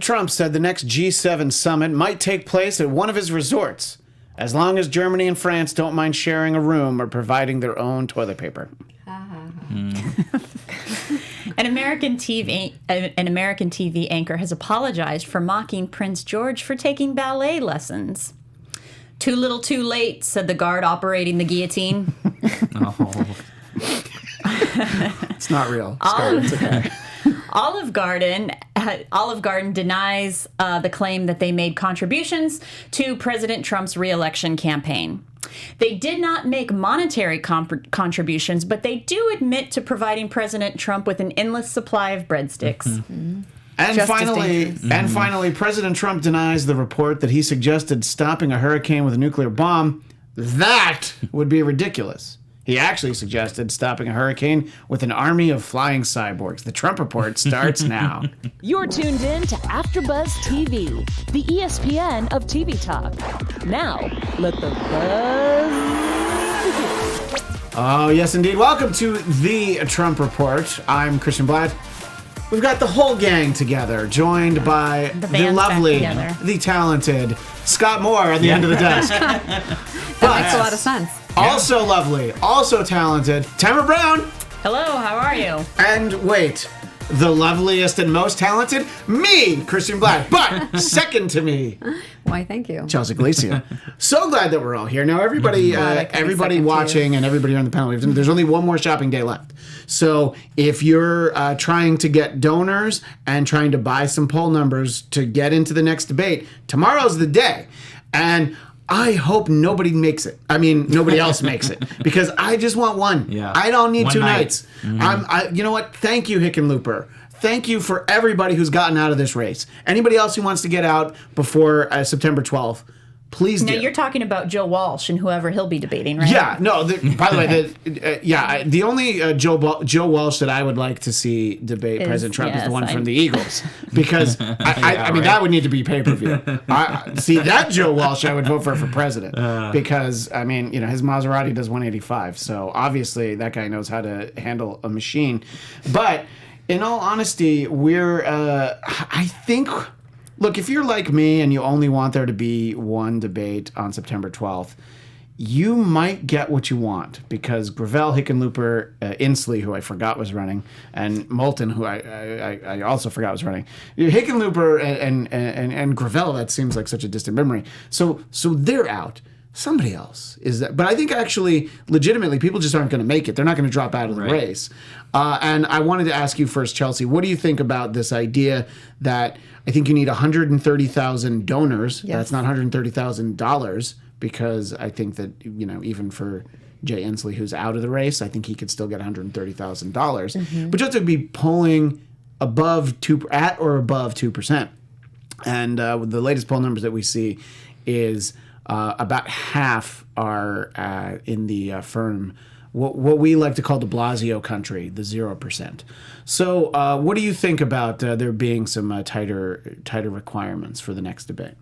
Trump said the next G7 summit might take place at one of his resorts, as long as Germany and France don't mind sharing a room or providing their own toilet paper. An American TV anchor has apologized for mocking Prince George for taking ballet lessons. Too little, too late, said the guard operating the guillotine. It's not real. It's okay. Olive Garden denies the claim that they made contributions to President Trump's re-election campaign. They did not make monetary contributions, but they do admit to providing President Trump with an endless supply of breadsticks. Mm-hmm. And finally, President Trump denies the report that he suggested stopping a hurricane with a nuclear bomb. That would be ridiculous. He actually suggested stopping a hurricane with an army of flying cyborgs. The Trump Report starts now. You're tuned in to AfterBuzz TV, the ESPN of TV talk. Now, let the buzz begin. Oh, yes, indeed. Welcome to the Trump Report. I'm Christian Bladt. We've got the whole gang together, joined by the lovely, the talented Scott Moore at the end of the desk. That makes a lot of sense. Also lovely, also talented, Tamra Brown. Hello, how are you? And wait, the loveliest and most talented, me, Christian Bladt. But second to me, Why, thank you. Chelsea Galicia. So glad that we're all here. Now, everybody watching and everybody on the panel, there's only one more shopping day left. So if you're trying to get donors and trying to buy some poll numbers to get into the next debate, tomorrow's the day. And I hope nobody makes it. I mean, nobody else makes it, because I just want one. Yeah. I don't need One two night. nights. You know what? Thank you, Hickenlooper. Thank you for everybody who's gotten out of this race. Anybody else who wants to get out before September 12th, please do. Now, you're talking about Joe Walsh and whoever he'll be debating, right? Yeah, no. By the way, the only Joe Walsh that I would like to see debate President Trump is the one from the Eagles, because I mean that would need to be pay-per-view. See, that Joe Walsh I would vote for president, because I mean, you know, his Maserati does 185, so obviously that guy knows how to handle a machine. But in all honesty, I think. Look, if you're like me and you only want there to be one debate on September 12th, you might get what you want, because Gravel, Hickenlooper, Inslee, who I forgot was running, and Moulton, who I also forgot was running. Hickenlooper and Gravel, that seems like such a distant memory. So they're out. Somebody else is that. But I think actually, legitimately, people just aren't going to make it. They're not going to drop out of the race. And I wanted to ask you first, Chelsea, what do you think about this idea that I think you need 130,000 donors? Yes. That's not $130,000, because I think that, you know, even for Jay Inslee, who's out of the race, I think he could still get $130,000. Mm-hmm. But you have to be polling at or above 2%. And the latest poll numbers that we see is about half are in the firm, what we like to call the Blasio country, the 0%. So what do you think about there being some tighter requirements for the next debate?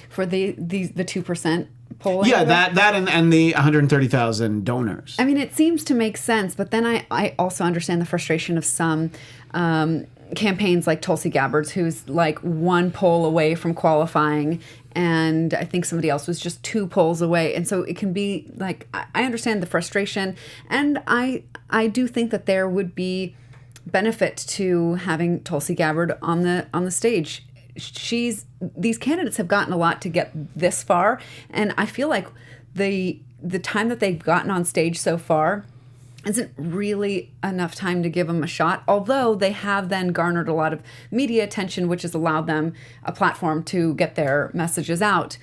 For the 2% polling? Yeah, that and the 130,000 donors. I mean, it seems to make sense, but then I also understand the frustration of some campaigns like Tulsi Gabbard's, who's like one poll away from qualifying, and I think somebody else was just 2 polls away. And so it can be like, I understand the frustration, and I do think that there would be benefit to having Tulsi Gabbard on the stage. These candidates have gotten a lot to get this far, and I feel like the time that they've gotten on stage so far isn't really enough time to give them a shot, although they have then garnered a lot of media attention, which has allowed them a platform to get their messages out.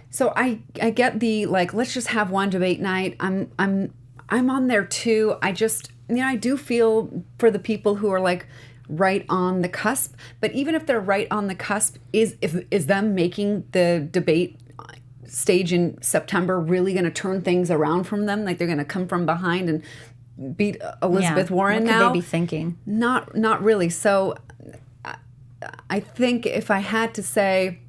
So I get the, like, let's just have one debate night. I'm on there too. I just, you know, I do feel for the people who are like right on the cusp, but even if they're right on the cusp, is them making the debate stage in September really going to turn things around from them? Like, they're going to come from behind and beat Elizabeth Warren now? What could they be thinking? Not really. So I think if I had to say,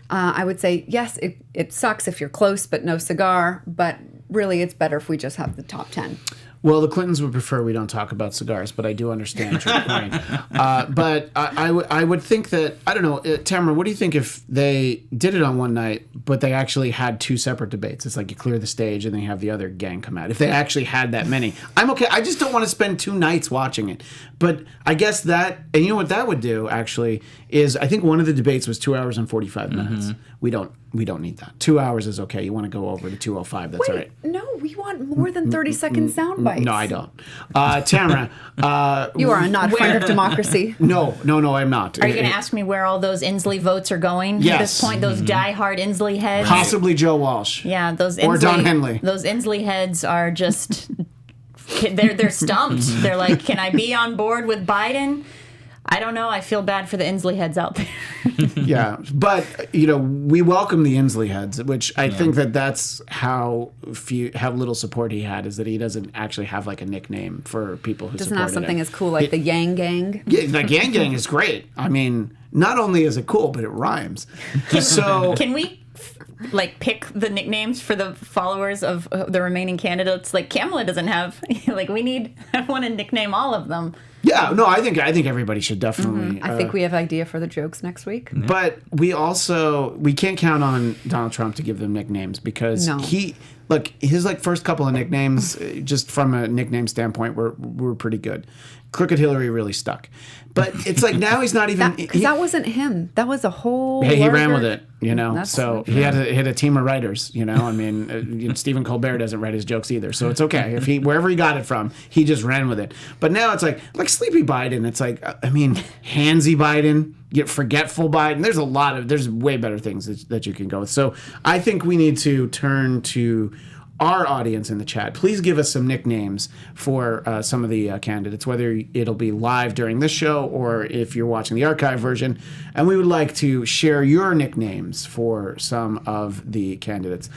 I would say, yes, it sucks if you're close, but no cigar. But really, it's better if we just have the top 10. Well, the Clintons would prefer we don't talk about cigars, but I do understand your point. But I would think that, I don't know, Tamra, what do you think if they did it on one night, but they actually had 2 separate debates? It's like you clear the stage and then you have the other gang come out. If they actually had that many, I'm okay. I just don't want to spend 2 nights watching it. But I guess that, and you know what that would do, actually, is I think one of the debates was 2 hours and 45 minutes. We don't need that. 2 hours is okay. You want to go over to 2:05, that's all right. No, we want more than 30-second sound bites. No, I don't. Tamra. You are not a friend of democracy. No, I'm not. Are you going to ask me where all those Inslee votes are going Yes. at this point? Those diehard Inslee heads? Possibly Joe Walsh. Yeah, those Or Don Henley. Those Inslee heads are just they're stumped. They're like, can I be on board with Biden? I don't know. I feel bad for the Inslee heads out there. Yeah, but we welcome the Inslee heads, which I think that's how little support he had, is that he doesn't actually have like a nickname for people who Doesn't have something him. as cool like the Yang Gang. Yeah, the Gang Gang is great. I mean, not only is it cool, but it rhymes. Can we pick the nicknames for the followers of the remaining candidates? Like Kamala doesn't have. I want to nickname all of them. Yeah, no, I think everybody should definitely. I think we have idea for the jokes next week. But we can't count on Donald Trump to give them nicknames, because his first couple of nicknames, just from a nickname standpoint, were pretty good. Crooked Hillary really stuck. But it's like now he's not even... Because that wasn't him. That was a whole... Hey, he ran with it, That's so he had to hit a team of writers, I mean, Stephen Colbert doesn't write his jokes either, so it's okay. If wherever he got it from, he just ran with it. But now it's like Sleepy Biden. It's like, I mean, handsy Biden, forgetful Biden. There's way better things that you can go with. So I think we need to turn to our audience in the chat. Please give us some nicknames for some of the candidates, whether it'll be live during this show or if you're watching the archive version. And we would like to share your nicknames for some of the candidates.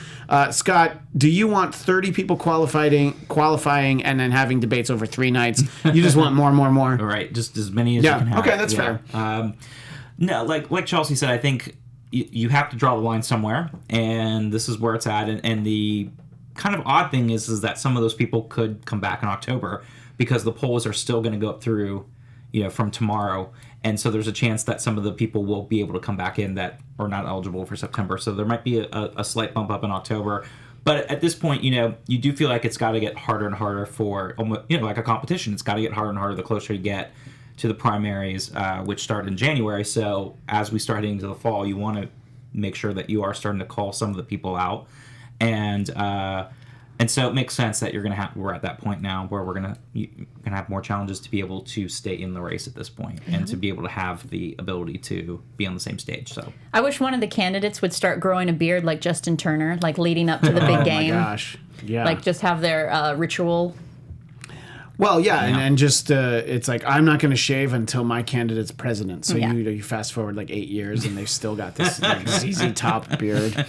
Scott, do you want 30 people qualifying and then having debates over 3 nights? You just want more? All right, just as many as you can have. Okay, that's fair. No, like Chelsea said, I think you have to draw the line somewhere, and this is where it's at. And the kind of odd thing is that some of those people could come back in October, because the polls are still going to go up through, from tomorrow. And so there's a chance that some of the people will be able to come back in that are not eligible for September. So there might be a slight bump up in October. But at this point, you do feel like it's got to get harder and harder for, like a competition. It's got to get harder and harder the closer you get to the primaries, which start in January. So as we start heading into the fall, you want to make sure that you are starting to call some of the people out. And so it makes sense that we're at that point now where we're gonna have more challenges to be able to stay in the race at this point, and to be able to have the ability to be on the same stage. So I wish one of the candidates would start growing a beard like Justin Turner, like leading up to the big game. Oh my gosh, yeah. Like just have their ritual. Well, yeah, and just it's like, I'm not going to shave until my candidate's president. So you fast forward 8 years and they've still got this ZZ Top beard.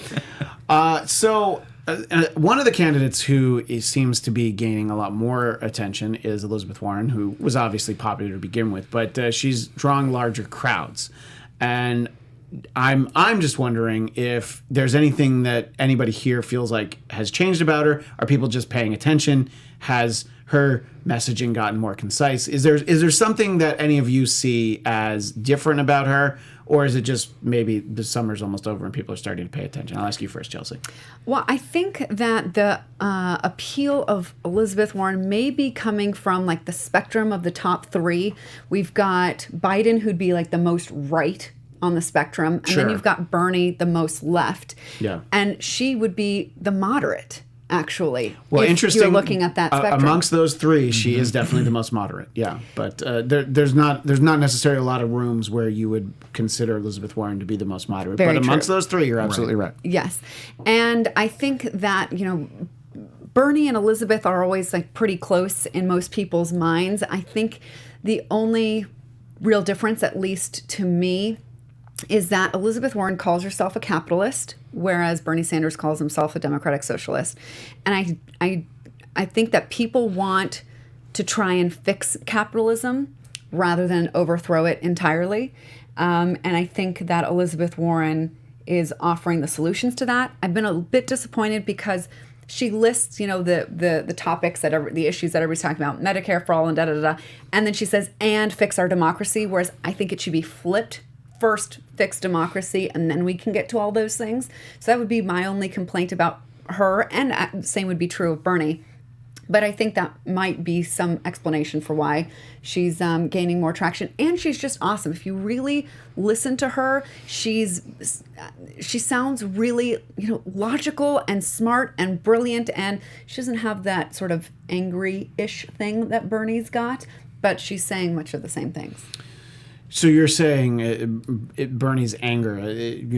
So one of the candidates who seems to be gaining a lot more attention is Elizabeth Warren, who was obviously popular to begin with, but she's drawing larger crowds. And I'm just wondering if there's anything that anybody here feels like has changed about her. Are people just paying attention? Has her messaging gotten more concise? Is there something that any of you see as different about her? Or is it just maybe the summer's almost over and people are starting to pay attention? I'll ask you first, Chelsea. Well, I think that the appeal of Elizabeth Warren may be coming from the spectrum of the top 3. We've got Biden, who'd be the most right on the spectrum. And then you've got Bernie, the most left. Yeah. And she would be the moderate, actually. Well, if interesting. You're looking at that spectrum. Amongst those 3, she is definitely the most moderate. Yeah, but there's not necessarily a lot of rooms where you would consider Elizabeth Warren to be the most moderate. Very but amongst true. those 3, you're absolutely right. Yes, and I think that Bernie and Elizabeth are always pretty close in most people's minds. I think the only real difference, at least to me, is that Elizabeth Warren calls herself a capitalist, whereas Bernie Sanders calls himself a democratic socialist. And I think that people want to try and fix capitalism rather than overthrow it entirely. And I think that Elizabeth Warren is offering the solutions to that. I've been a bit disappointed because she lists, the topics the issues that everybody's talking about, Medicare for all and da-da-da-da. And then she says, and fix our democracy. Whereas I think it should be flipped. First, fix democracy, and then we can get to all those things. So that would be my only complaint about her. And same would be true of Bernie. But I think that might be some explanation for why she's gaining more traction. And she's just awesome. If you really listen to her, she sounds really, logical and smart and brilliant. And she doesn't have that sort of angry-ish thing that Bernie's got. But she's saying much of the same things. So you're saying Bernie's anger,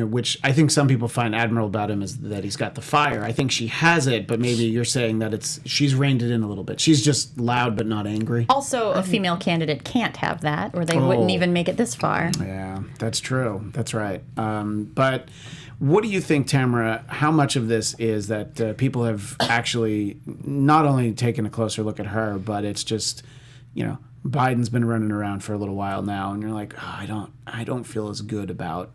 which I think some people find admirable about him, is that he's got the fire. I think she has it, but maybe you're saying that she's reined it in a little bit. She's just loud but not angry. Also, a female candidate can't have that, or they wouldn't even make it this far. Yeah, that's true. That's right. But what do you think, Tamra, how much of this is that people have actually not only taken a closer look at her, but it's just, Biden's been running around for a little while now, and you're like, I don't feel as good about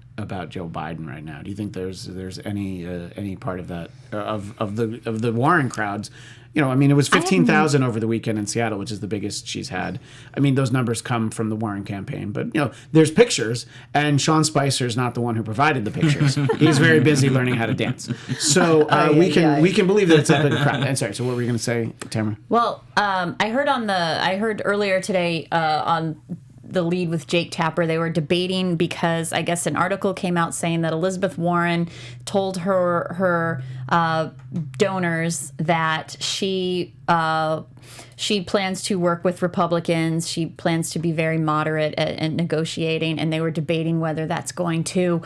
Joe Biden right now. Do you think there's any part of that of the Warren crowds? It was 15,000 over the weekend in Seattle, which is the biggest she's had. Those numbers come from the Warren campaign, but there's pictures, and Sean Spicer's not the one who provided the pictures. He's very busy learning how to dance. So we can believe that it's a big crowd. And sorry, so what were you going to say, Tamra? Well, I heard earlier today on the lead with Jake Tapper, they were debating because I guess an article came out saying that Elizabeth Warren told her donors that she plans to work with Republicans. She plans to be very moderate at negotiating, and they were debating whether that's going to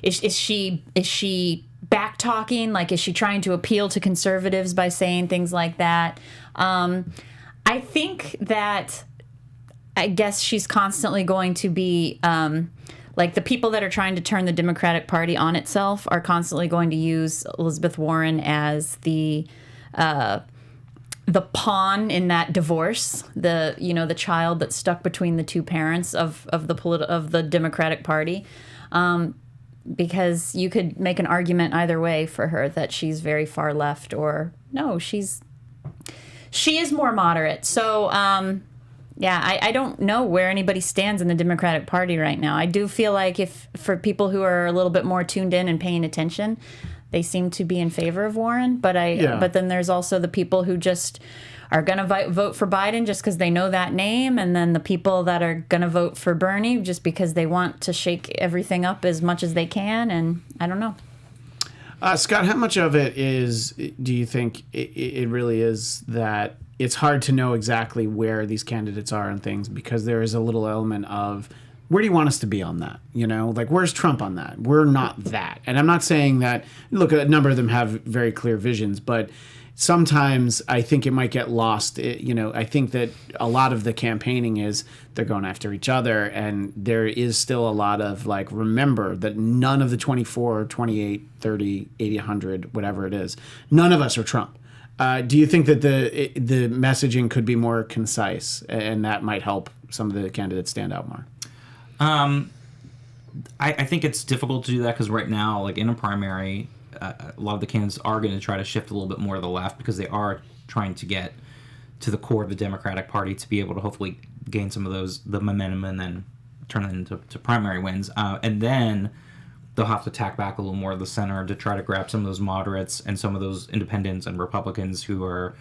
is she back talking, like is she trying to appeal to conservatives by saying things like that? I think that. I guess she's constantly going to be, like the people that are trying to turn the Democratic Party on itself are constantly going to use Elizabeth Warren as the pawn in that divorce, the child that's stuck between the two parents of the Democratic Party, because you could make an argument either way for her that she's very far left or no, she is more moderate. So. Yeah, I don't know where anybody stands in the Democratic Party right now. I do feel like for people who are a little bit more tuned in and paying attention, they seem to be in favor of Warren. But then there's also the people who just are going to vote for Biden just because they know that name, and then the people that are going to vote for Bernie just because they want to shake everything up as much as they can. And I don't know. Scott, how much of it do you think it really is that it's hard to know exactly where these candidates are and things, because there is a little element of where do you want us to be on that? Like where's Trump on that? We're not that. And I'm not saying that, look, a number of them have very clear visions, but sometimes I think it might get lost. I think that a lot of the campaigning is they're going after each other, and there is still a lot of like, remember that none of the 24, 28, 30, 80, 100, whatever it is, none of us are Trump. Do you think that the messaging could be more concise, and that might help some of the candidates stand out more? I think it's difficult to do that because right now, like in a primary, a lot of the candidates are going to try to shift a little bit more to the left because they are trying to get to the core of the Democratic Party to be able to hopefully gain some of the momentum and then turn it into primary wins. And then they'll have to tack back a little more of the center to try to grab some of those moderates and some of those independents and Republicans who are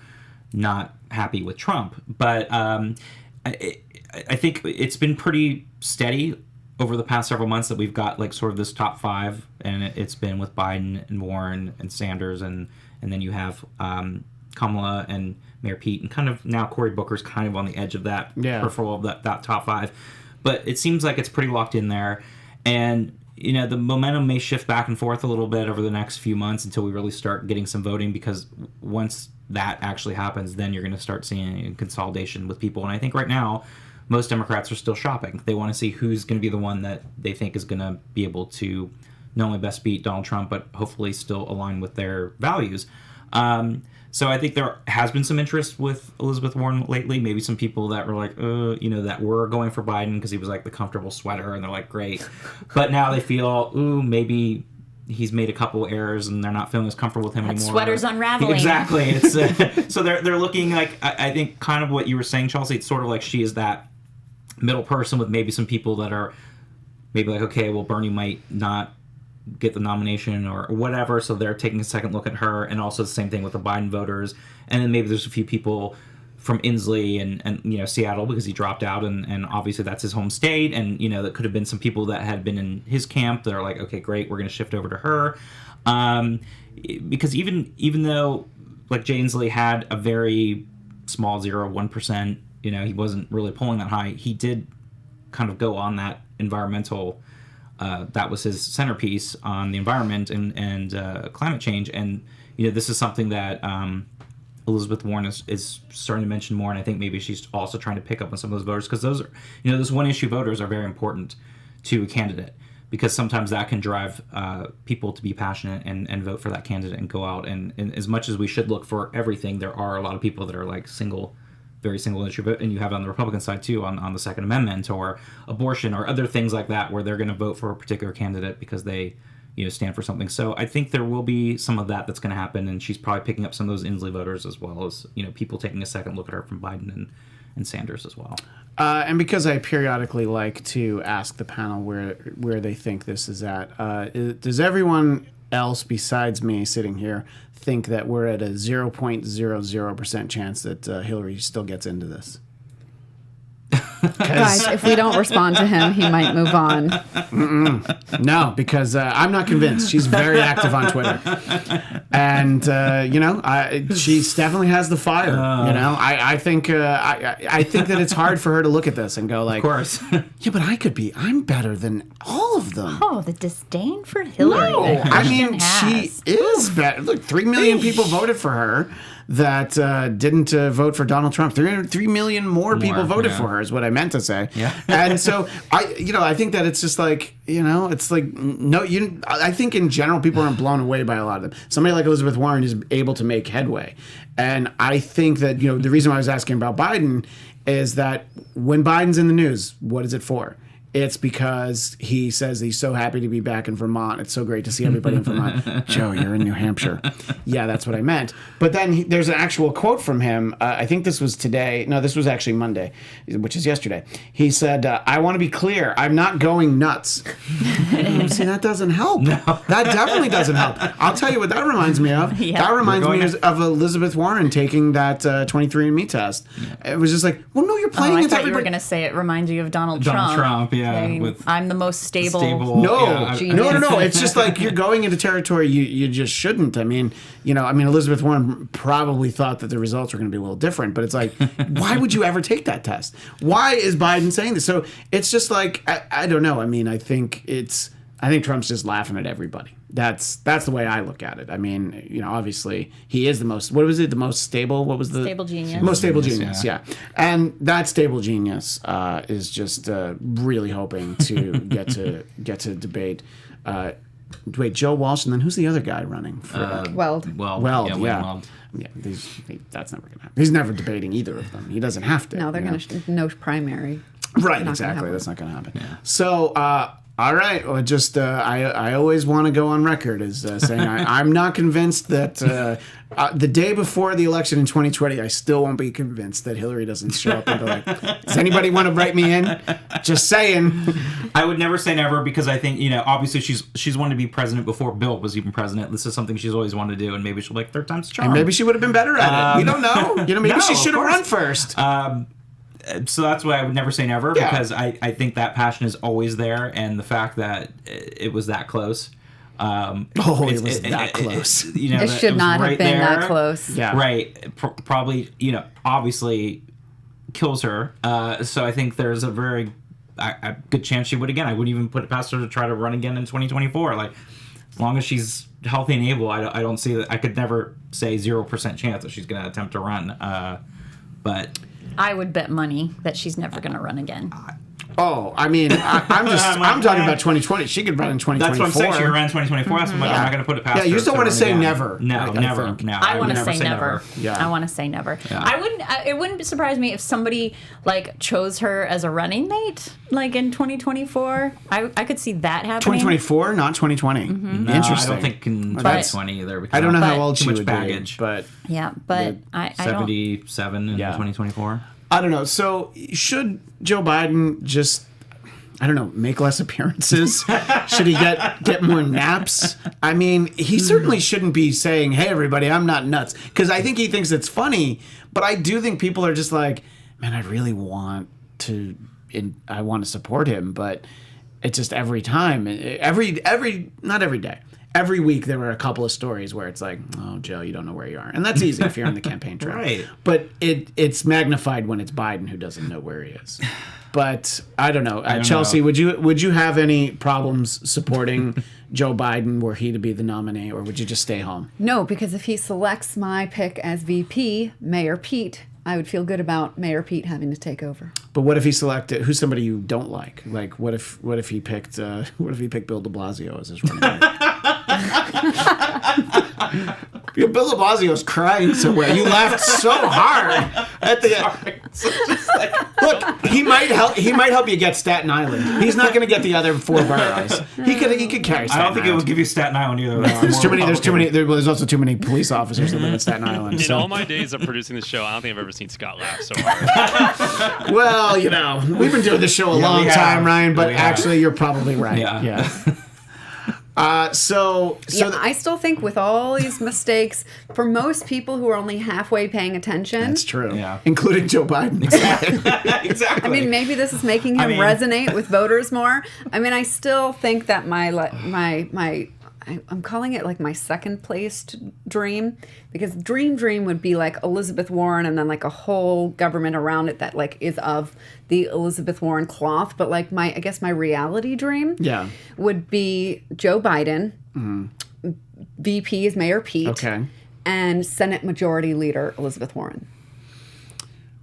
not happy with Trump. But I think it's been pretty steady over the past several months that we've got like sort of this top five, and it's been with Biden and Warren and Sanders, and then you have Kamala and Mayor Pete, and kind of now Cory Booker's kind of on the edge of that peripheral of that top five. But it seems like it's pretty locked in there, and the momentum may shift back and forth a little bit over the next few months until we really start getting some voting, because once that actually happens, then you're going to start seeing consolidation with people. And I think right now, most Democrats are still shopping. They want to see who's going to be the one that they think is going to be able to not only best beat Donald Trump, but hopefully still align with their values. So I think there has been some interest with Elizabeth Warren lately. Maybe some people that were like, that were going for Biden because he was like the comfortable sweater, and they're like, great. But now they feel, maybe he's made a couple errors and they're not feeling as comfortable with him anymore. Sweater's unraveling. Exactly. It's so they're looking like, I think kind of what you were saying, Chelsea. It's sort of like she is that middle person with maybe some people that are maybe like, okay, well, Bernie might not get the nomination or whatever, so they're taking a second look at her, and also the same thing with the Biden voters. And then maybe there's a few people from Inslee and Seattle, because he dropped out, and obviously that's his home state, and that could have been some people that had been in his camp that are like, okay, great, we're going to shift over to her, because even though like Jay Inslee had a very small 1%, he wasn't really polling that high, he did kind of go on that environmental. That was his centerpiece on the environment and climate change, and this is something that Elizabeth Warren is starting to mention more, and I think maybe she's also trying to pick up on some of those voters, because those are those one issue voters are very important to a candidate, because sometimes that can drive people to be passionate and vote for that candidate and go out and as much as we should look for everything, there are a lot of people that are like very single issue vote, and you have it on the Republican side too, on the Second Amendment or abortion or other things like that, where they're going to vote for a particular candidate because they stand for something. So I think there will be some of that that's going to happen, and she's probably picking up some of those Inslee voters, as well as people taking a second look at her from Biden and Sanders as well. And because I periodically like to ask the panel where they think this is at, does everyone else besides me sitting here think that we're at a 0.00% chance that Hillary still gets into this? Guys, if we don't respond to him, he might move on. No, because I'm not convinced. She's very active on Twitter, and she definitely has the fire. I think that it's hard for her to look at this and go like, of course, yeah, but I'm better than all of them. Oh, the disdain for Hillary. No, I mean, she is better. Look, 3 million people voted for her that didn't vote for Donald Trump. 3 million more people voted for her is what I meant to say. Yeah. And so I think that it's just like, it's like, I think in general people aren't blown away by a lot of them. Somebody like Elizabeth Warren is able to make headway. And I think that, the reason why I was asking about Biden is that when Biden's in the news, what is it for? It's because he says he's so happy to be back in Vermont. It's so great to see everybody in Vermont. Joe, you're in New Hampshire. Yeah, that's what I meant. But then there's an actual quote from him. I think this was today. No, this was actually Monday, which is yesterday. He said, I want to be clear. I'm not going nuts. See, that doesn't help. No. That definitely doesn't help. I'll tell you what that reminds me of. Yeah. That reminds me of Elizabeth Warren taking that 23andMe test. It was just like, well, no, you're playing I with thought everybody. you were going to say it reminds you of Donald Trump. Donald Trump, yeah. I mean, I'm the most stable. No. It's just like you're going into territory you just shouldn't. I mean, Elizabeth Warren probably thought that the results were going to be a little different, but it's like, why would you ever take that test? Why is Biden saying this? So it's just like, I don't know. I mean, I think Trump's just laughing at everybody. That's the way I look at it. I mean, obviously he is the most, what was it? The most stable? What was the stable genius? Most stable genius, yeah. And that stable genius is just really hoping to get to debate. Wait, Joe Walsh, and then who's the other guy running for Weld? Weld, yeah. Weld. Yeah, that's never going to happen. He's never debating either of them. He doesn't have to. No, they're going to no primary. Right, exactly. That's not going to happen. Yeah. So, all right. Well, just I always want to go on record as saying I'm not convinced that the day before the election in 2020, I still won't be convinced that Hillary doesn't show up and go like, does anybody want to write me in? Just saying. I would never say never, because I think, obviously she's wanted to be president before Bill was even president. This is something she's always wanted to do, and maybe she'll like third time's a charm. And maybe she would have been better at it. We don't know. Maybe she should have run first. So that's why I would never say never, because I think that passion is always there, and the fact that it was that close. It was that close. It should not have been that close. Yeah. Right. Probably, obviously kills her. So I think there's a very good chance she would again. I wouldn't even put it past her to try to run again in 2024. Like, as long as she's healthy and able, I don't see that. I could never say 0% chance that she's going to attempt to run. But I would bet money that she's never going to run again. Oh, I mean, I'm talking about 2020. She could run in 2024. That's what I'm saying. She could run in 2024. That's what I'm not going to put it past her. Yeah, you still want to say again. never. No, never. No, I want to say never. Yeah. I want to say never. Yeah. It wouldn't surprise me if somebody like chose her as a running mate, like in 2024. I could see that happening. 2024, not 2020. No, Interesting. I don't think in But- 2020 either. Because I don't know how But- old she Too much would baggage. be, but Yeah, but I don't. 77 in 2024. I don't know. So should Joe Biden just, I don't know, make less appearances? Should he get more naps? I mean, he certainly shouldn't be saying, "Hey, everybody, I'm not nuts," because I think he thinks it's funny. But I do think people are just like, man, I really want to, I want to support him, but it's just every time, not every day. Every week there were a couple of stories where it's like, oh, Joe, you don't know where you are. And that's easy if you're on the campaign trail. Right. But it's magnified when it's Biden who doesn't know where he is. But I don't know. Chelsea, know. would you have any problems supporting Joe Biden were he to be the nominee, or would you just stay home? No, because if he selects my pick as VP, Mayor Pete, I would feel good about Mayor Pete having to take over. But what if he selected who's somebody you don't like? Like what if he picked Bill de Blasio as his running mate? Bill de Blasio's crying somewhere. You laughed so hard at the end. Look, he might help you get Staten Island. He's not going to get the other 4 boroughs. He could carry Staten I don't think it Island. would give you Staten Island either. There's also too many police officers that live in Staten Island. In So. all my days of producing this show, I don't think I've ever seen Scott laugh so hard. Well, we've been doing this show a long we have. time, Ryan, but We have. actually you're probably right. Yeah. So I still think with all these mistakes, for most people who are only halfway paying attention, that's true. Yeah. Including Joe Biden. Exactly. I mean, maybe this is making him resonate with voters more. I mean, I still think that I'm calling it like my second placed dream, because dream would be like Elizabeth Warren and then like a whole government around it that like is of the Elizabeth Warren cloth. But like I guess my reality dream would be Joe Biden, VP is Mayor Pete, Okay. and Senate Majority Leader Elizabeth Warren.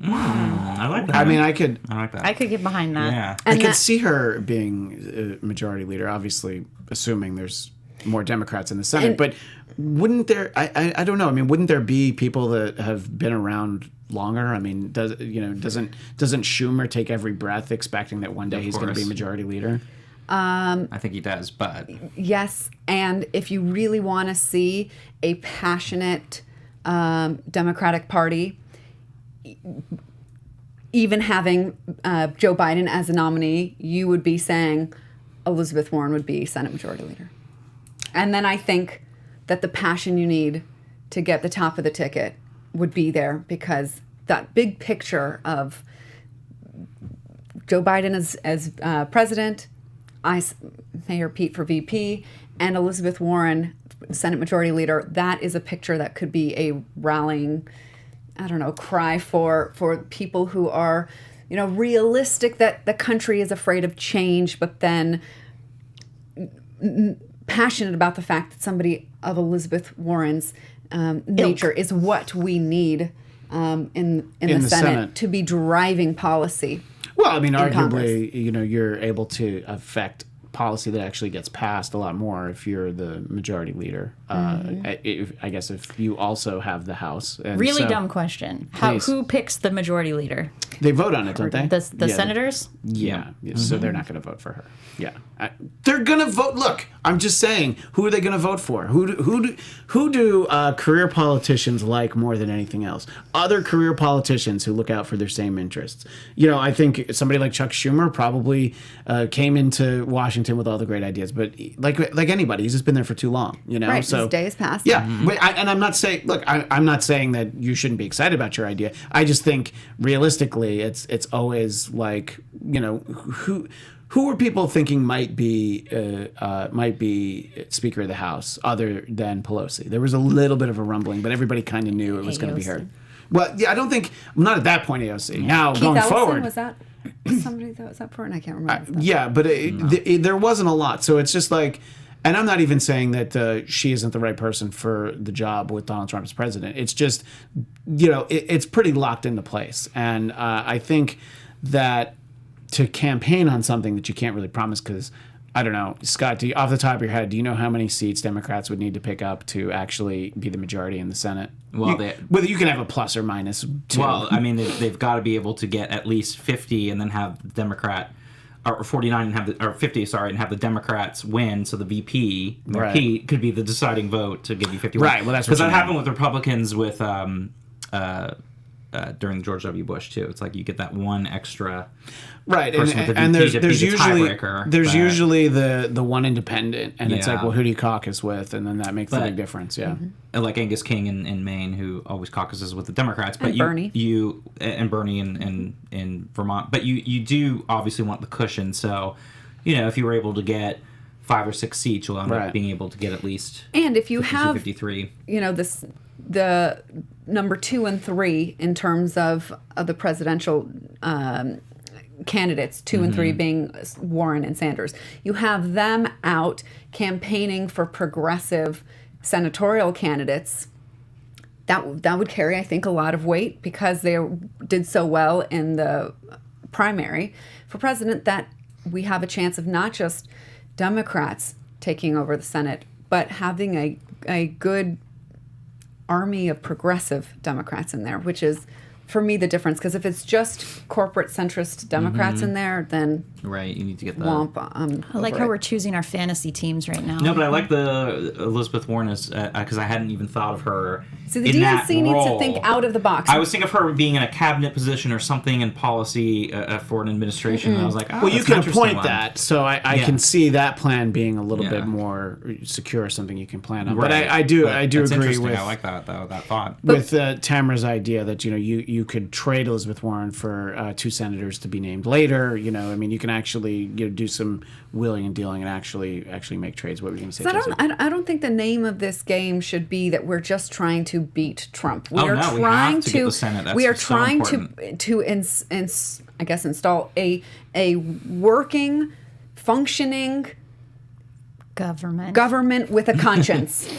I like that. I mean, I could like that. I could get behind that. Yeah. I And could that- see her being majority leader, obviously assuming there's more Democrats in the Senate. But wouldn't there I don't know. I mean, wouldn't there be people that have been around longer? I mean, doesn't Schumer take every breath expecting that one day he's going to be course. majority leader? I think he does, but Yes, and if you really want to see a passionate Democratic Party, even having Joe Biden as a nominee, you would be saying Elizabeth Warren would be Senate Majority Leader. And then I think that the passion you need to get the top of the ticket would be there, because that big picture of Joe Biden as president, Mayor Pete for VP, and Elizabeth Warren, Senate Majority Leader, that is a picture that could be a rallying, cry for people who are, realistic that the country is afraid of change, but then passionate about the fact that somebody of Elizabeth Warren's nature is what we need in the Senate to be driving policy. Well, I mean, in arguably, you're able to affect policy that actually gets passed a lot more if you're the majority leader. I guess if you also have the House. And Really dumb question. Who picks the majority leader? They vote on it, don't they? The senators? Yeah. So they're not going to vote for her. Yeah. They're going to vote. Look, I'm just saying, who are they going to vote for? Who do career politicians like more than anything else? Other career politicians who look out for their same interests. I think somebody like Chuck Schumer probably came into Washington with all the great ideas, but like anybody, he's just been there for too long. Right, So his day is past. Yeah, and I'm not saying. Look, I'm not saying that you shouldn't be excited about your idea. I just think realistically, it's always like who are people thinking might be Speaker of the House other than Pelosi? There was a little bit of a rumbling, but everybody kind of knew it was going to be her. Well, yeah, I'm not at that point AOC. Now Keith going Ellison, forward, was that somebody that was up for it? And I can't remember. yeah, but there wasn't a lot. So it's just like, and I'm not even saying that she isn't the right person for the job with Donald Trump as president. It's just, it's pretty locked into place. And I think that to campaign on something that you can't really promise because. I don't know, Scott. Off the top of your head, do you know how many seats Democrats would need to pick up to actually be the majority in the Senate? Well, whether you can have a plus or minus. Two. Well, I mean, they've got to be able to get at least 50, and then have the Democrat, or 49, and have the, or 50, sorry, and have the Democrats win. So the VP, Pete, could be the deciding vote to give you 51. Right. Well, that's because that happened with Republicans with during George W. Bush too. It's like you get that one extra. Right, and there's usually the one independent, and it's like, well, who do you caucus with, and then that makes the big difference, Like Angus King in Maine, who always caucuses with the Democrats, but Bernie and Bernie in Vermont, but you do obviously want the cushion. So, if you were able to get 5 or 6 seats, you'll end up being able to get at least. And if you have 53, the number 2 and 3 in terms of the presidential. Candidates 2 and 3 being Warren and Sanders. You have them out campaigning for progressive senatorial candidates. That would carry, I think, a lot of weight because they did so well in the primary for president that we have a chance of not just Democrats taking over the Senate, but having a good army of progressive Democrats in there, which is, for me, the difference. Because if it's just corporate centrist Democrats in there, then you need to get the womp. I like how we're choosing our fantasy teams right now. No, but I like the Elizabeth Warren as because I hadn't even thought of her. So the DNC needs to think out of the box. I was thinking of her being in a cabinet position or something in policy for an administration. And I was like, well, you can appoint that, so I can see that plan being a little bit more secure, something you can plan on. But I do agree with. I like that thought with Tamra's idea that you could trade Elizabeth Warren for 2 senators to be named later. I mean, you can actually do some wheeling and dealing and actually make trades. What were you going to say? So I don't think the name of this game should be that we're just trying to beat Trump. We are trying we have to get the Senate. That's we are so trying important. to I guess install a working, functioning government with a conscience.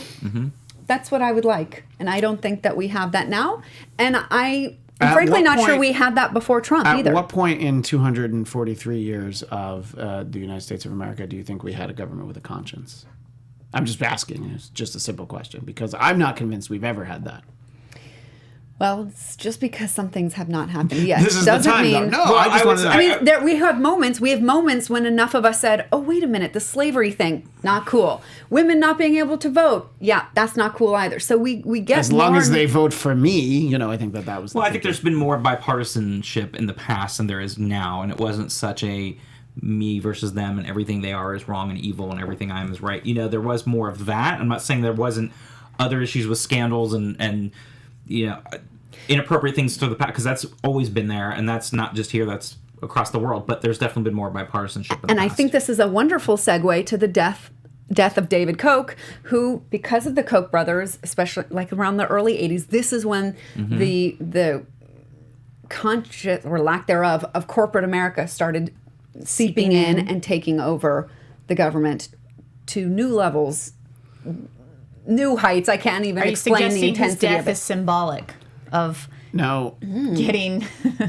That's what I would like, and I don't think that we have that now. And I'm frankly not sure we had that before Trump either. At what point in 243 years of the United States of America do you think we had a government with a conscience? I'm just asking. It's just a simple question because I'm not convinced we've ever had that. Well, it's just because some things have not happened yet. This is doesn't the time, mean. Though. No, well, we have moments. We have moments when enough of us said, "Oh, wait a minute, the slavery thing, not cool. Women not being able to vote, yeah, that's not cool either." So we get as long as they vote for me, I think that was. Well, I think there's been more bipartisanship in the past than there is now, and it wasn't such a me versus them and everything they are is wrong and evil and everything I am is right. There was more of that. I'm not saying there wasn't other issues with scandals and inappropriate things to the past, because that's always been there, and that's not just here, that's across the world, but there's definitely been more bipartisanship in the past. I think this is a wonderful segue to the death of David Koch, who, because of the Koch brothers, especially like around the early 80s, this is when the conscious, or lack thereof, of corporate America started seeping in and taking over the government to new levels, new heights. I can't even explain the intensity his death of it. Is symbolic of getting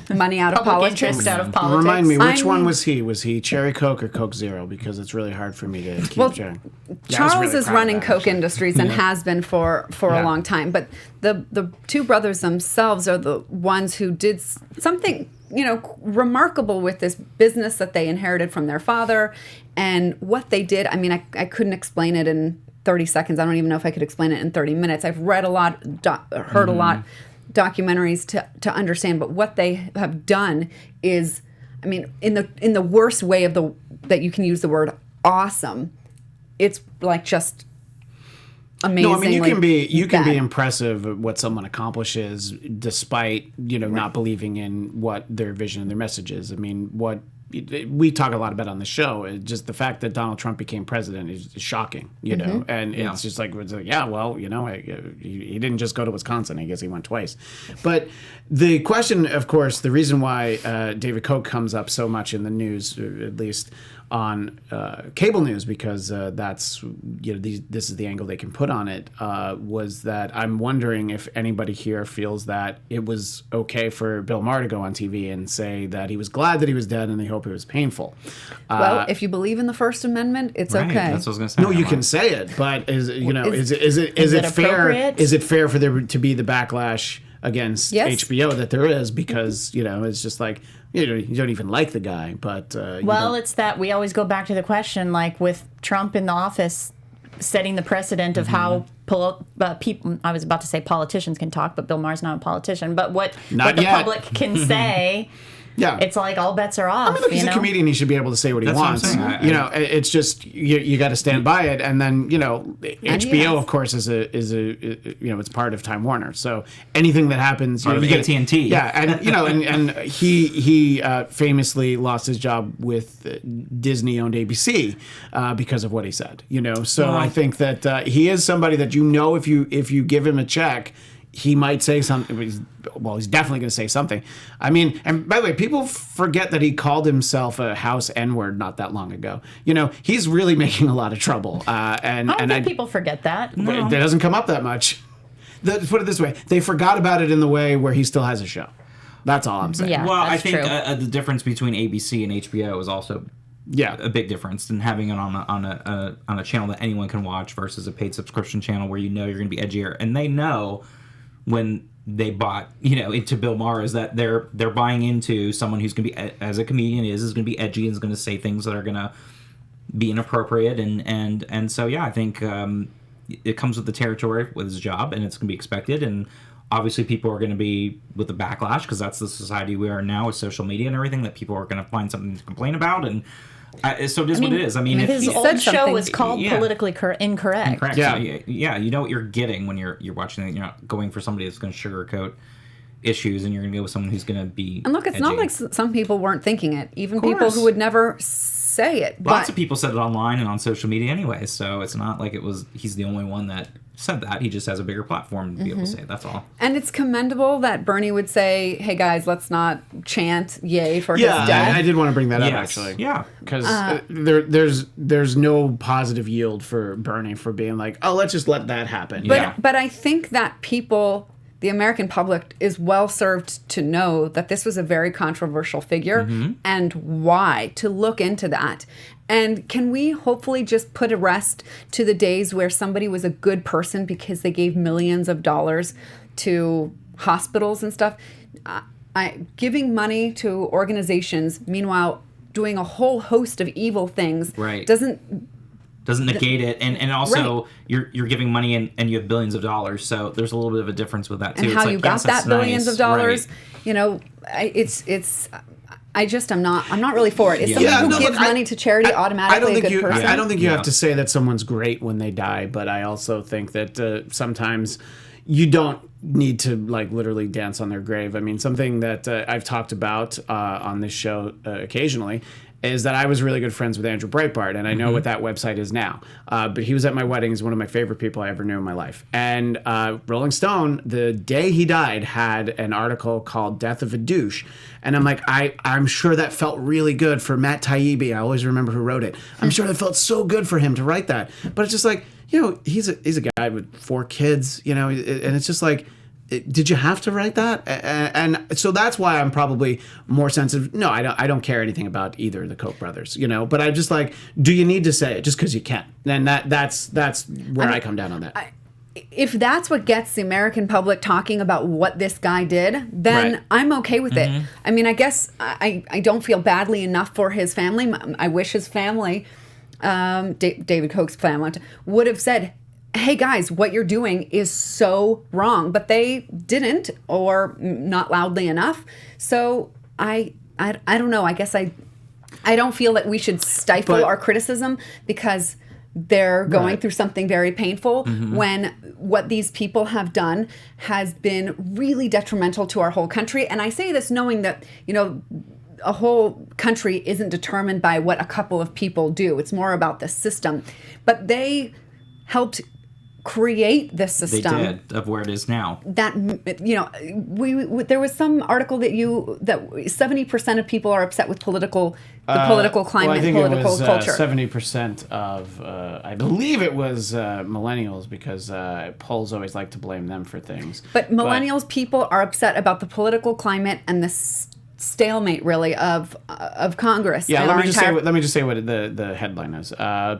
money out of public politics. interest out of politics. Remind me, which one was he? Was he Cherry Coke or Coke Zero? Because it's really hard for me to keep track. Charles is running Coke Industries and has been for a long time. But the two brothers themselves are the ones who did something remarkable with this business that they inherited from their father, and what they did. I mean, I couldn't explain it in 30 seconds. I don't even know if I could explain it in 30 minutes. I've read a lot, heard a lot, documentaries to understand. But what they have done is, I mean, in the worst way that you can use the word awesome. It's like just amazing. No, I mean you can be impressive at what someone accomplishes despite not believing in what their vision and their message is. I mean, what we talk a lot about on the show is just the fact that Donald Trump became president is shocking, and it's just like, he didn't just go to Wisconsin. I guess he went twice. But the question, of course, the reason why David Koch comes up so much in the news, at least, on cable news, because that's this is the angle they can put on it. Was that I'm wondering if anybody here feels that it was okay for Bill Maher to go on TV and say that he was glad that he was dead and they hope it was painful. Well, if you believe in the First Amendment, it's Right, okay. that's what I was going to say. No, you can say it, but is it fair? appropriate? Is it fair for there to be the backlash against Yes. HBO that there is, because it's just like you don't even like the guy, but Well, it's that we always go back to the question, like with Trump in the office, setting the precedent of how people, I was about to say politicians can talk, but Bill Maher's not a politician, but what the yet. public can say, yeah, it's like all bets are off. I mean, look, he's a comedian. He should be able to say what he That's what I'm wants. saying. It's just you got to stand by it. And then HBO, has. of course, is a it's part of Time Warner. So anything that happens, Part of you get- AT&T. Yeah, and he famously lost his job with Disney-owned ABC because of what he said. So Well, I think that he is somebody that if you give him a check, he might say something. He's definitely going to say something. I mean, and by the way, people forget that he called himself a house N-word not that long ago. He's really making a lot of trouble. I don't think people forget that. It doesn't come up that much. Let's put it this way: they forgot about it in the way where he still has a show. That's all I'm saying. Yeah. Well, I that's think true. the difference between ABC and HBO is also Yeah. a big difference than having it on a channel that anyone can watch versus a paid subscription channel where you're going to be edgier, and they know when they bought into Bill Maher is that they're buying into someone who's going to be, as a comedian is going to be edgy and is going to say things that are going to be inappropriate, and so I think it comes with the territory with his job, and it's going to be expected, and obviously people are going to be with the backlash because that's the society we are now with social media and everything, that people are going to find something to complain about, and so it is what it is. I mean, His if old show something- was called Yeah. politically incorrect. correct, Yeah. so, you know what you're getting when you're watching it. You're not going for somebody that's going to sugarcoat issues, and you're going to go with someone who's going to be And look, it's not edgy. like some people weren't thinking it. Even people course. who would never say it. Lots but of people said it online and on social media anyway, so it's not like he's the only one that said that. He just has a bigger platform to be able to say it. That's all. And it's commendable that Bernie would say, "Hey guys, let's not chant yay for his Yeah, death." I did want to bring that up Yes. actually. Yeah. Because there's no positive yield for Bernie for being like, oh, let's just let that happen. Yeah. But I think that the American public is well served to know that this was a very controversial figure and why, to look into that. And can we hopefully just put a rest to the days where somebody was a good person because they gave millions of dollars to hospitals and stuff? Giving money to organizations, meanwhile doing a whole host of evil things, Right. doesn't negate it, and also Right. you're giving money and you have billions of dollars, so there's a little bit of a difference with that too. and It's how like, you got yes, that's that billions nice, of dollars. right. I'm not really for it. Is somebody who gives money to charity automatically a good person? I don't think you Yeah. have to say that someone's great when they die, but I also think that sometimes you don't need to like literally dance on their grave. I mean, something that I've talked about on this show occasionally is that I was really good friends with Andrew Breitbart, and I know what that website is now. But he was at my wedding. He's one of my favorite people I ever knew in my life. And Rolling Stone, the day he died, had an article called Death of a Douche. And I'm like, I'm sure that felt really good for Matt Taibbi. I always remember who wrote it. I'm sure that felt so good for him to write that. But it's just like, he's a guy with 4 kids, and it's just like, did you have to write that? And so that's why I'm probably more sensitive. No, I don't care anything about either of the Koch brothers, but I'm just like, do you need to say it just because you can? And that's where I come down on that. If that's what gets the American public talking about what this guy did, then Right. I'm okay with it. I mean, I guess I don't feel badly enough for his family. I wish his family, David Koch's family, would have said, hey guys, what you're doing is so wrong. But they didn't, or not loudly enough. So I don't know. I guess I don't feel that we should stifle But- our criticism because they're going Right. through something very painful when what these people have done has been really detrimental to our whole country. And I say this knowing that, a whole country isn't determined by what a couple of people do. It's more about the system. But they helped create this system. They did, of where it is now. That, we there was some article that 70% of people are upset with the political climate, political culture. 70% of, I believe it was millennials, because polls always like to blame them for things. But millennials, people are upset about the political climate and the stalemate, really, of Congress. Yeah, let me just say what the headline is.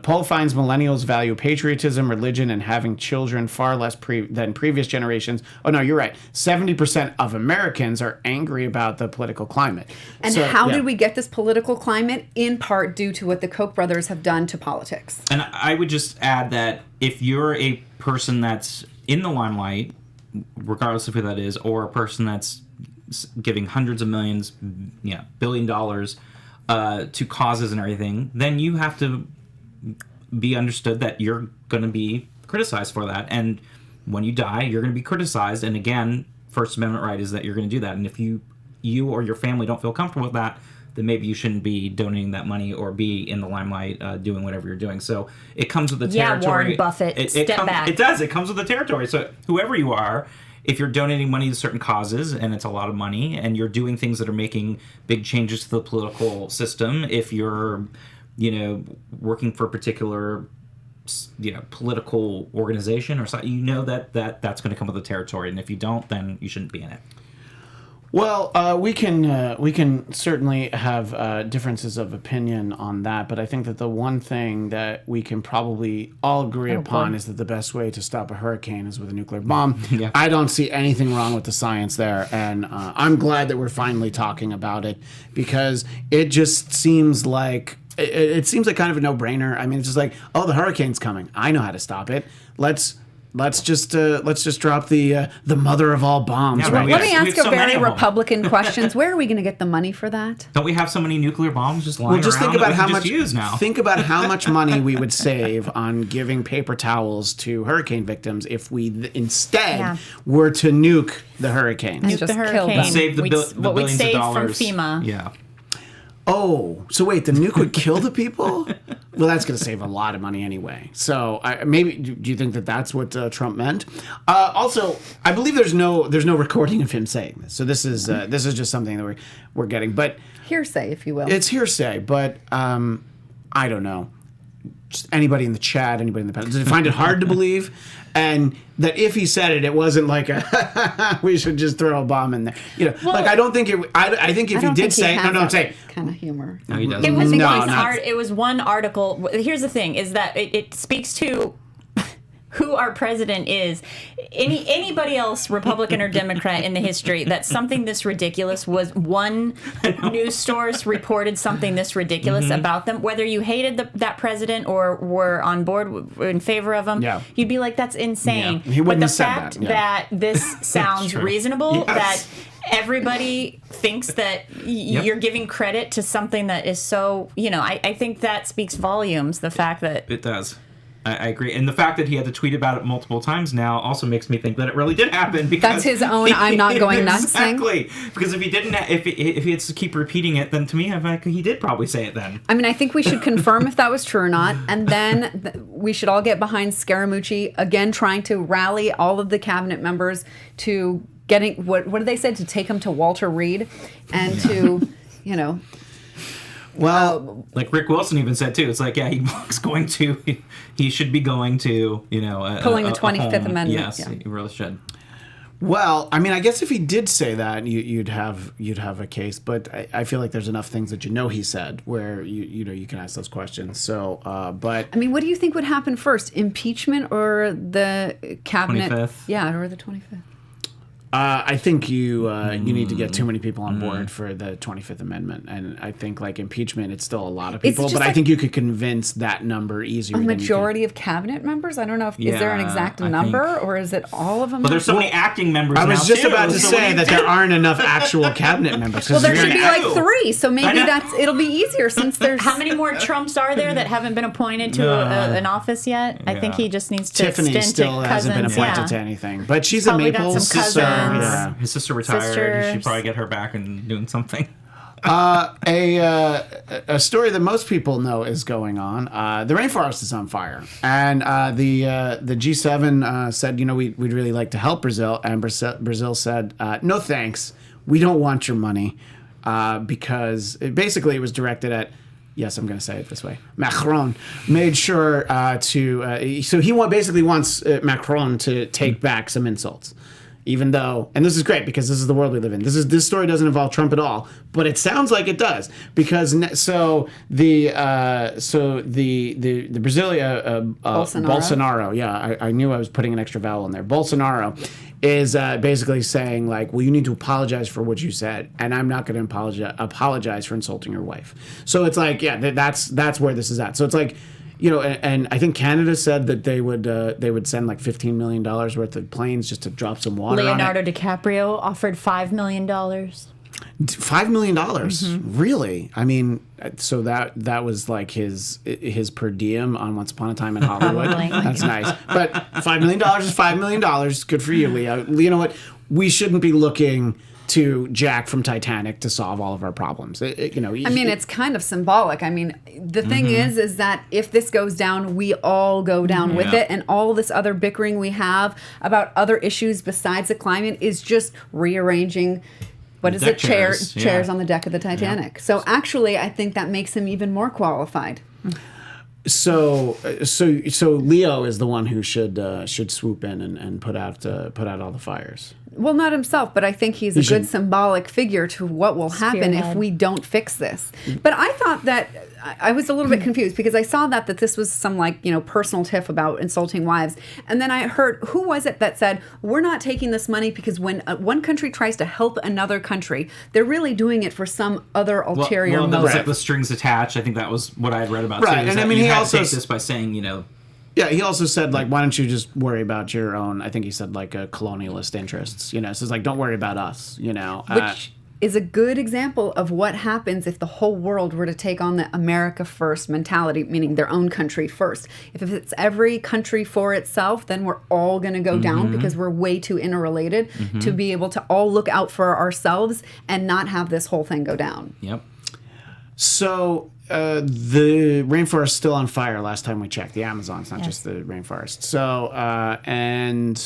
Poll finds millennials value patriotism, religion, and having children far less than previous generations. Oh no, you're right. 70% of Americans are angry about the political climate. And how did we get this political climate? In part due to what the Koch brothers have done to politics. And I would just add that if you're a person that's in the limelight, regardless of who that is, or a person that's giving hundreds of millions, $1 billion to causes and everything, then you have to be understood that you're going to be criticized for that. And when you die, you're going to be criticized. And again, First Amendment right is that you're going to do that. And if you or your family don't feel comfortable with that, then maybe you shouldn't be donating that money or be in the limelight doing whatever you're doing. So it comes with the territory. Yeah, Warren Buffett, step back. It does. It comes with the territory. So whoever you are, if you're donating money to certain causes, and it's a lot of money, and you're doing things that are making big changes to the political system, if you're, working for a particular, political organization or something, that's going to come with the territory. And if you don't, then you shouldn't be in it. Well, we can certainly have differences of opinion on that, but I think that the one thing that we can probably all agree upon is that the best way to stop a hurricane is with a nuclear bomb. Yeah. I don't see anything wrong with the science there, and I'm glad that we're finally talking about it, because it just seems like it seems like kind of a no-brainer. I mean, it's just like, oh, the hurricane's coming. I know how to stop it. Let's just drop the mother of all bombs. Yeah, right? Let me ask a very Republican question. Where are we going to get the money for that? Don't we have so many nuclear bombs just lying around? Think about how much. Use now. Think about how much money we would save on giving paper towels to hurricane victims if we instead were to nuke the hurricane. And just kill them. Save the billions of dollars from FEMA. Yeah. Oh, so wait, the nuke would kill the people? Well, that's going to save a lot of money anyway. So maybe, do you think that that's what Trump meant? Also, I believe there's no recording of him saying this. So this is just something that we're getting. But hearsay, if you will. It's hearsay, but I don't know. Just anybody in the chat, anybody in the panel, does it find it hard to believe? And that if he said it, it wasn't like we should just throw a bomb in there. I don't think it. I think if he did say kind of humor. No, he doesn't. It was hard. It was one article. Here's the thing: is that it speaks to who our president is. Anybody else, Republican or Democrat, in the history that something this ridiculous was one news source reported something this ridiculous about them, whether you hated that president or were on board in favor of him, you'd be like, that's insane. Yeah. He wouldn't but the have said fact that this sounds reasonable, that everybody thinks that you're giving credit to something that is so, I think that speaks volumes, the fact that... It does. I agree. And the fact that he had to tweet about it multiple times now also makes me think that it really did happen. Because that's his own I'm not going nuts thing. Exactly. Because if he didn't, if he had to keep repeating it, then to me, I'm like, he did probably say it then. I mean, I think we should confirm if that was true or not. And then we should all get behind Scaramucci, again, trying to rally all of the cabinet members to getting, what did they say? To take him to Walter Reed and to, Well, like Rick Wilson even said too, it's like, he should be going to, pulling the 25th Amendment. Yes, he really should. Well, I mean, I guess if he did say that, you'd have a case. But I feel like there's enough things that he said where you can ask those questions. So, but I mean, what do you think would happen first, impeachment or the cabinet? 25th. Yeah, or the 25th. I think you need to get too many people on board for the 25th Amendment, and I think like impeachment, it's still a lot of people, but I think you could convince that number easier. A majority of cabinet members? I don't know if is there an exact number or is it all of them? But there's so many acting members. I was just about to say that there aren't enough actual cabinet members. Well, there should be like 3, so maybe it'll be easier since there's. How many more Trumps are there that haven't been appointed to an office yet? I think he just needs to. Tiffany still hasn't been appointed to anything, but she's a Maples. Yeah, his sister retired. You should probably get her back and doing something. A story that most people know is going on. The rainforest is on fire, and the G7 said, we'd really like to help Brazil, and Brazil said, no thanks, we don't want your money, because it was directed at. Yes, I'm going to say it this way. Macron made sure so he basically wants Macron to take back some insults. Even though, and this is great because this is the world we live in. This story doesn't involve Trump at all, but it sounds like it does because the Brazilian Bolsonaro. Yeah, I knew I was putting an extra vowel in there. Bolsonaro is basically saying like, well, you need to apologize for what you said, and I'm not going to apologize for insulting your wife. So it's like, yeah, that's where this is at. So it's like. And I think Canada said that they would send like $15 million worth of planes just to drop some water Leonardo on it. DiCaprio offered $5 million. $5 million? Mm-hmm. Really? I mean, so that was like his per diem on Once Upon a Time in Hollywood. That's nice. But $5 million is $5 million. Good for you, Leo. You know what? We shouldn't be looking to Jack from Titanic to solve all of our problems. It's kind of symbolic. I mean, the thing is that if this goes down, we all go down with it, and all this other bickering we have about other issues besides the climate is just rearranging. What is it? Chairs on the deck of the Titanic. Yeah. So actually, I think that makes him even more qualified. So Leo is the one who should swoop in and put out all the fires. Well, not himself, but I think he's a good symbolic figure to what will happen if we don't fix this. But I thought that I was a little bit confused because I saw that this was some personal tiff about insulting wives. And then I heard, who was it that said, we're not taking this money because when one country tries to help another country, they're really doing it for some other ulterior motive. That was like the strings attached. I think that was what I had read about. Right, too, and I mean, he also take this by saying, Yeah, he also said, why don't you just worry about your own, I think he said, colonialist interests, So it's like, don't worry about us, Which is a good example of what happens if the whole world were to take on the America first mentality, meaning their own country first. If it's every country for itself, then we're all going to go down because we're way too interrelated to be able to all look out for ourselves and not have this whole thing go down. Yep. So the rainforest is still on fire last time we checked. The Amazon's not just the rainforest. So, and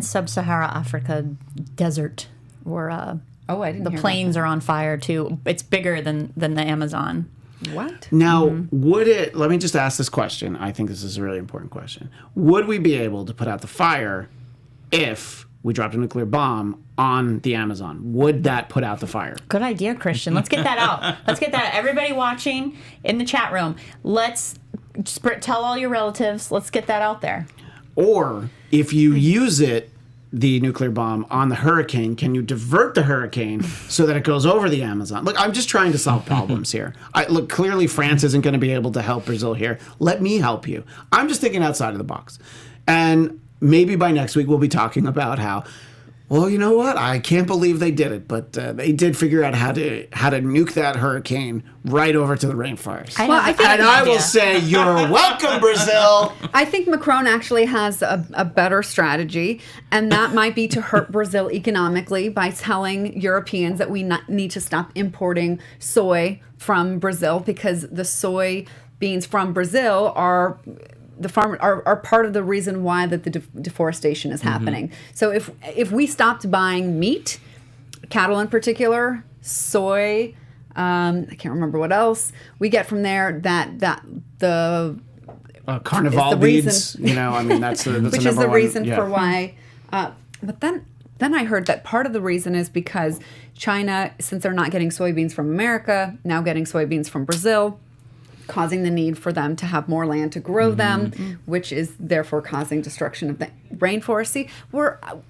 Sub-Sahara Africa desert where the plains are on fire too. It's bigger than the Amazon. What? Now, let me just ask this question. I think this is a really important question. Would we be able to put out the fire if we dropped a nuclear bomb on the Amazon? Would that put out the fire? Good idea, Christian. Let's get that out. Let's get that. Everybody watching in the chat room, let's tell all your relatives. Let's get that out there. Or if you use the nuclear bomb on the hurricane, can you divert the hurricane so that it goes over the Amazon? Look, I'm just trying to solve problems here. Clearly France isn't going to be able to help Brazil here. Let me help you. I'm just thinking outside of the box. And maybe by next week we'll be talking about how, well, you know what? I can't believe they did it, but they did figure out how to nuke that hurricane right over to the rainforest. I will say, you're welcome, Brazil. I think Macron actually has a better strategy, and that might be to hurt Brazil economically by telling Europeans that we need to stop importing soy from Brazil because the soy beans from Brazil are part of the reason why that the deforestation is happening. So if we stopped buying meat, cattle in particular, soy, I can't remember what else we get from there. That the carnival beads, that's which is the reason for why. But then I heard that part of the reason is because China, since they're not getting soybeans from America, now getting soybeans from Brazil, causing the need for them to have more land to grow them, which is therefore causing destruction of the rainforest. See,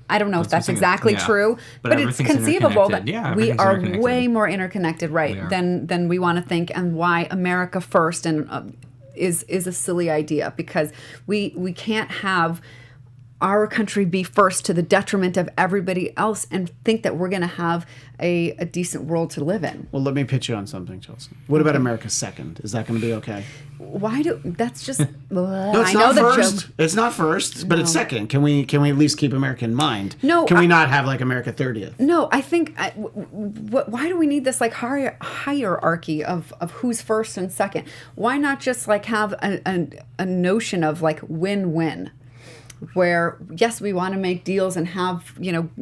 I don't know if that's exactly true, but it's conceivable that we are way more interconnected, than we want to think, and why America first is a silly idea because we can't have our country be first to the detriment of everybody else and think that we're going to have a decent world to live in. Well, let me pitch you on something, Chelsea. What about America second? Is that going to be okay? That's just... No, it's not first. It's not first, but it's second. Can we at least keep America in mind? No. Can we not have like America 30th? No, I think... why do we need this like hierarchy of who's first and second? Why not just like have a notion of like win-win? Where yes, we want to make deals and have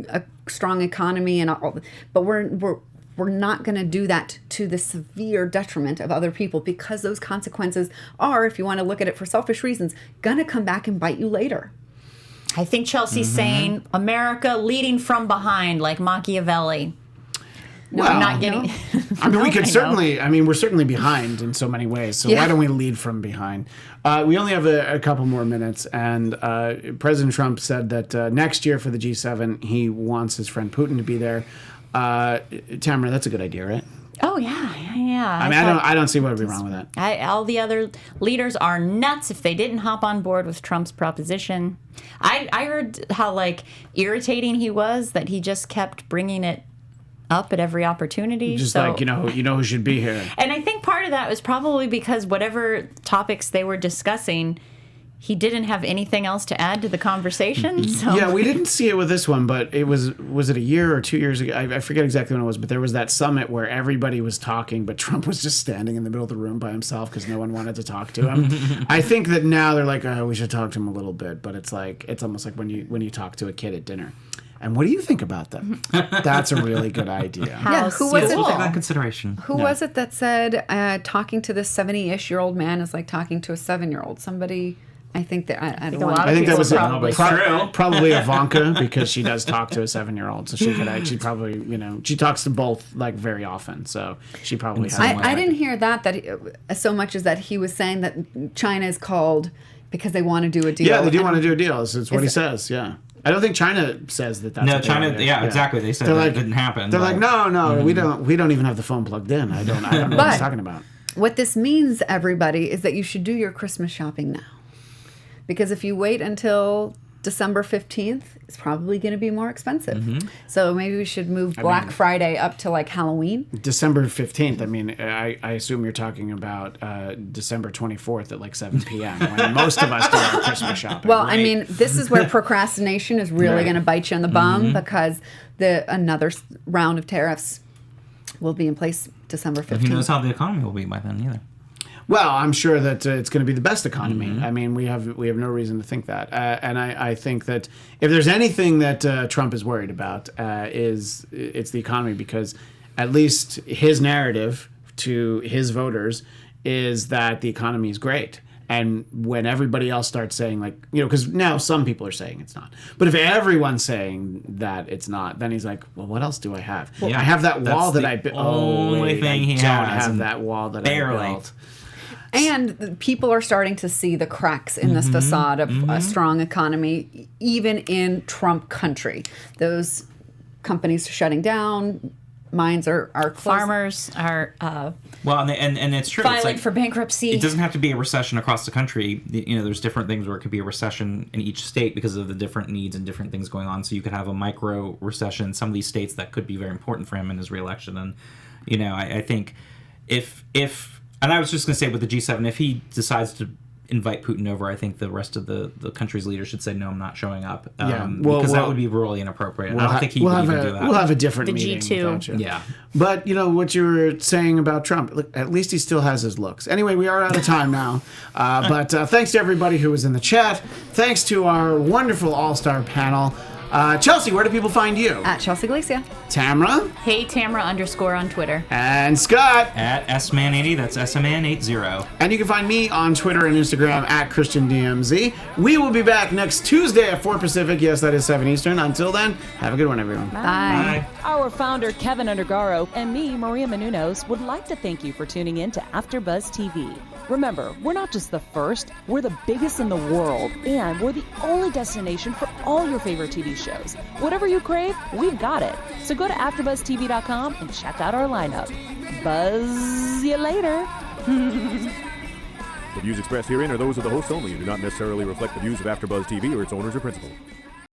a strong economy and all, but we're not going to do that to the severe detriment of other people, because those consequences are, if you want to look at it for selfish reasons, going to come back and bite you later. I think Chelsea's saying America leading from behind, like Machiavelli. No, well, I'm not getting. I mean, we could certainly. I mean, we're certainly behind in so many ways. So why don't we lead from behind? We only have a couple more minutes, and President Trump said that next year for the G7, he wants his friend Putin to be there. Tamra, that's a good idea, right? Oh yeah. I mean, I don't see what would be wrong with that. All the other leaders are nuts if they didn't hop on board with Trump's proposition. I heard how like irritating he was, that he just kept bringing it up at every opportunity. Just like, who should be here. And I think part of that was probably because whatever topics they were discussing, he didn't have anything else to add to the conversation. So. Yeah, we didn't see it with this one, but it was it a year or 2 years ago? I forget exactly when it was, but there was that summit where everybody was talking, but Trump was just standing in the middle of the room by himself because no one wanted to talk to him. I think that now they're like, we should talk to him a little bit, but it's almost like when you talk to a kid at dinner. And what do you think about them? That's a really good idea. Who was it? We'll take that consideration. Who was it that said talking to this 70-ish-year-old man is like talking to a 7-year-old? Somebody, I think that I don't want. I think that was true. Probably Ivanka, because she does talk to a 7-year-old, so she could actually probably she talks to both like very often, so she probably has. I didn't hear that so much as that he was saying that China is called because they want to do a deal. Yeah, they do want to do a deal. It's what he says. Yeah. I don't think China says that. That's China. Yeah, exactly. They said that didn't happen. They're like, no, we don't even have the phone plugged in. I don't know what he's talking about. What this means, everybody, is that you should do your Christmas shopping now, because if you wait until December 15th, it's probably going to be more expensive. So maybe we should move Black Friday up to like Halloween. December 15th. I mean, I assume you're talking about December 24th at like 7 p.m. when most of us do our Christmas shopping. Well, right? I mean, this is where procrastination is really going to bite you in the bum, because another round of tariffs will be in place December 15th. But who knows how the economy will be by then either. Well, I'm sure that it's going to be the best economy. I mean, we have no reason to think that. And I think that if there's anything that Trump is worried about, it's the economy, because at least his narrative to his voters is that the economy is great. And when everybody else starts saying, like, because now some people are saying it's not. But if everyone's saying that it's not, then he's like, well, what else do I have? Well, I have that wall that I built. Only thing he has. I don't have and that wall that barely. I built. And people are starting to see the cracks in this facade of a strong economy, even in Trump country. Those companies are shutting down. Mines are closed. Farmers are well, and it's true. filing for bankruptcy. It doesn't have to be a recession across the country. There's different things where it could be a recession in each state because of the different needs and different things going on. So you could have a micro recession in some of these states that could be very important for him in his reelection. And I think if and I was just going to say with the G7, if he decides to invite Putin over, I think the rest of the country's leaders should say, no, I'm not showing up. Because that would be really inappropriate. I don't think he would even do that. We'll have a different meeting. The G2. Yeah. But, what you were saying about Trump, look, at least he still has his looks. Anyway, we are out of time now. But thanks to everybody who was in the chat. Thanks to our wonderful all-star panel. Chelsea, where do people find you? At Chelsea Galicia. Tamra. Hey Tamra _ on Twitter. And Scott. At SMan80, that's SMan80. And you can find me on Twitter and Instagram at ChristianDMZ. We will be back next Tuesday at 4 Pacific. Yes, that is 7 Eastern. Until then, have a good one, everyone. Bye. Our founder, Kevin Undergaro, and me, Maria Menounos, would like to thank you for tuning in to AfterBuzz TV. Remember, we're not just the first, we're the biggest in the world, and we're the only destination for all your favorite TV shows. Whatever you crave, we've got it. So go to AfterBuzzTV.com and check out our lineup. Buzz you later. The views expressed herein are those of the hosts only and do not necessarily reflect the views of AfterBuzz TV or its owners or principals.